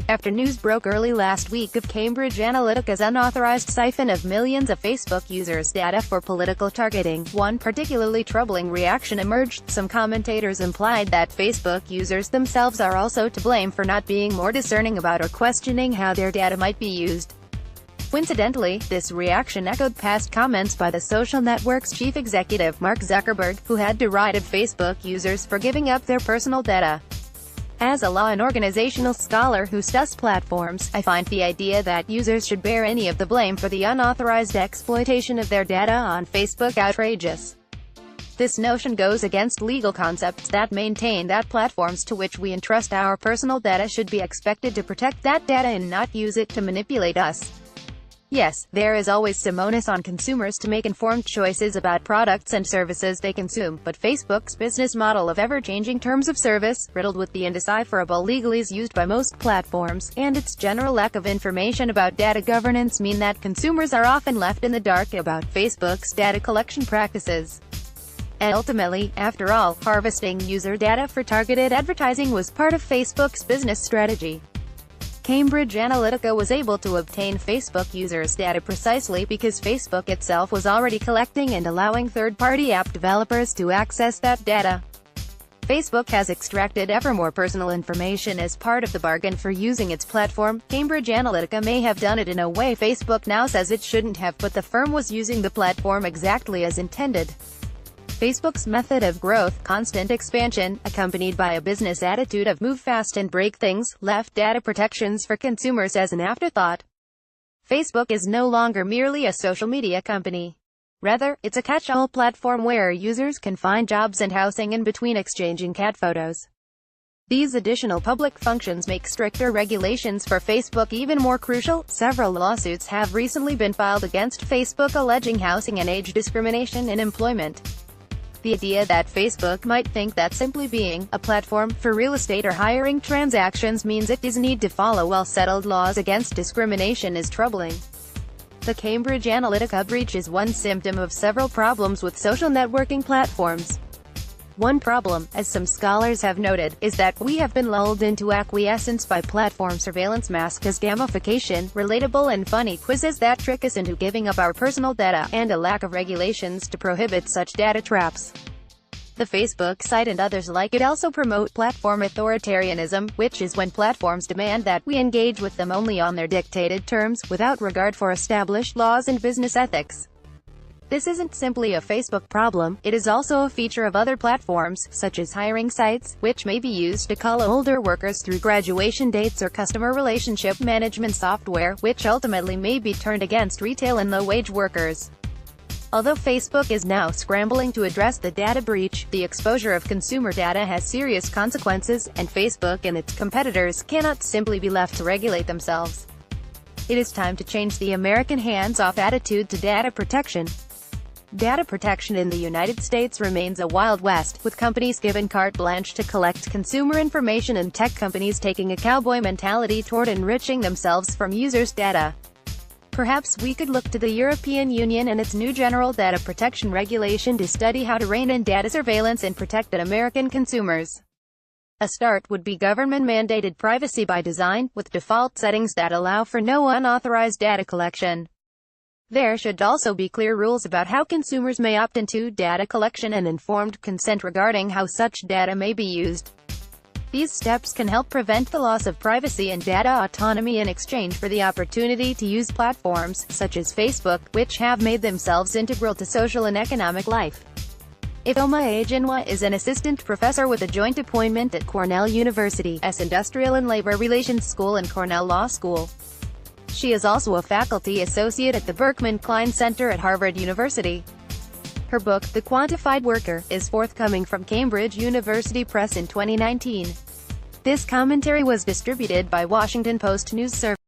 After news broke early last week of Cambridge Analytica's unauthorized siphon of millions of Facebook users' data for political targeting, one particularly troubling reaction emerged. Some commentators implied that Facebook users themselves are also to blame for not being more discerning about or questioning how their data might be used. Coincidentally, this reaction echoed past comments by the social network's chief executive, Mark Zuckerberg, who had derided Facebook users for giving up their personal data. As a law and organizational scholar who studies platforms, I find the idea that users should bear any of the blame for the unauthorized exploitation of their data on Facebook outrageous. This notion goes against legal concepts that maintain that platforms to which we entrust our personal data should be expected to protect that data and not use it to manipulate us. Yes, there is always some onus on consumers to make informed choices about products and services they consume, but Facebook's business model of ever-changing terms of service, riddled with the indecipherable legalese used by most platforms, and its general lack of information about data governance mean that consumers are often left in the dark about Facebook's data collection practices. And ultimately, after all, harvesting user data for targeted advertising was part of Facebook's business strategy. Cambridge Analytica was able to obtain Facebook users' data precisely because Facebook itself was already collecting and allowing third-party app developers to access that data. Facebook has extracted ever more personal information as part of the bargain for using its platform. Cambridge Analytica may have done it in a way Facebook now says it shouldn't have, but the firm was using the platform exactly as intended. Facebook's method of growth, constant expansion, accompanied by a business attitude of move fast and break things, left data protections for consumers as an afterthought. Facebook is no longer merely a social media company. Rather, it's a catch-all platform where users can find jobs and housing in between exchanging cat photos. These additional public functions make stricter regulations for Facebook even more crucial. Several lawsuits have recently been filed against Facebook alleging housing and age discrimination in employment. The idea that Facebook might think that simply being a platform for real estate or hiring transactions means it does need to follow well-settled laws against discrimination is troubling. The Cambridge Analytica breach is one symptom of several problems with social networking platforms. One problem, as some scholars have noted, is that we have been lulled into acquiescence by platform surveillance masked as gamification, relatable and funny quizzes that trick us into giving up our personal data, and a lack of regulations to prohibit such data traps. The Facebook site and others like it also promote platform authoritarianism, which is when platforms demand that we engage with them only on their dictated terms, without regard for established laws and business ethics. This isn't simply a Facebook problem, it is also a feature of other platforms, such as hiring sites, which may be used to cull older workers through graduation dates or customer relationship management software, which ultimately may be turned against retail and low-wage workers. Although Facebook is now scrambling to address the data breach, the exposure of consumer data has serious consequences, and Facebook and its competitors cannot simply be left to regulate themselves. It is time to change the American hands-off attitude to data protection. Data protection in the United States remains a Wild West, with companies given carte blanche to collect consumer information and tech companies taking a cowboy mentality toward enriching themselves from users' data. Perhaps we could look to the European Union and its new General Data Protection Regulation to study how to rein in data surveillance and protect American consumers. A start would be government-mandated privacy by design, with default settings that allow for no unauthorized data collection. There should also be clear rules about how consumers may opt into data collection and informed consent regarding how such data may be used. These steps can help prevent the loss of privacy and data autonomy in exchange for the opportunity to use platforms, such as Facebook, which have made themselves integral to social and economic life. Ifeoma Ajunwa is an assistant professor with a joint appointment at Cornell University's Industrial and Labor Relations School and Cornell Law School. She is also a faculty associate at the Berkman Klein Center at Harvard University. Her book, The Quantified Worker, is forthcoming from Cambridge University Press in 2019. This commentary was distributed by Washington Post News Service.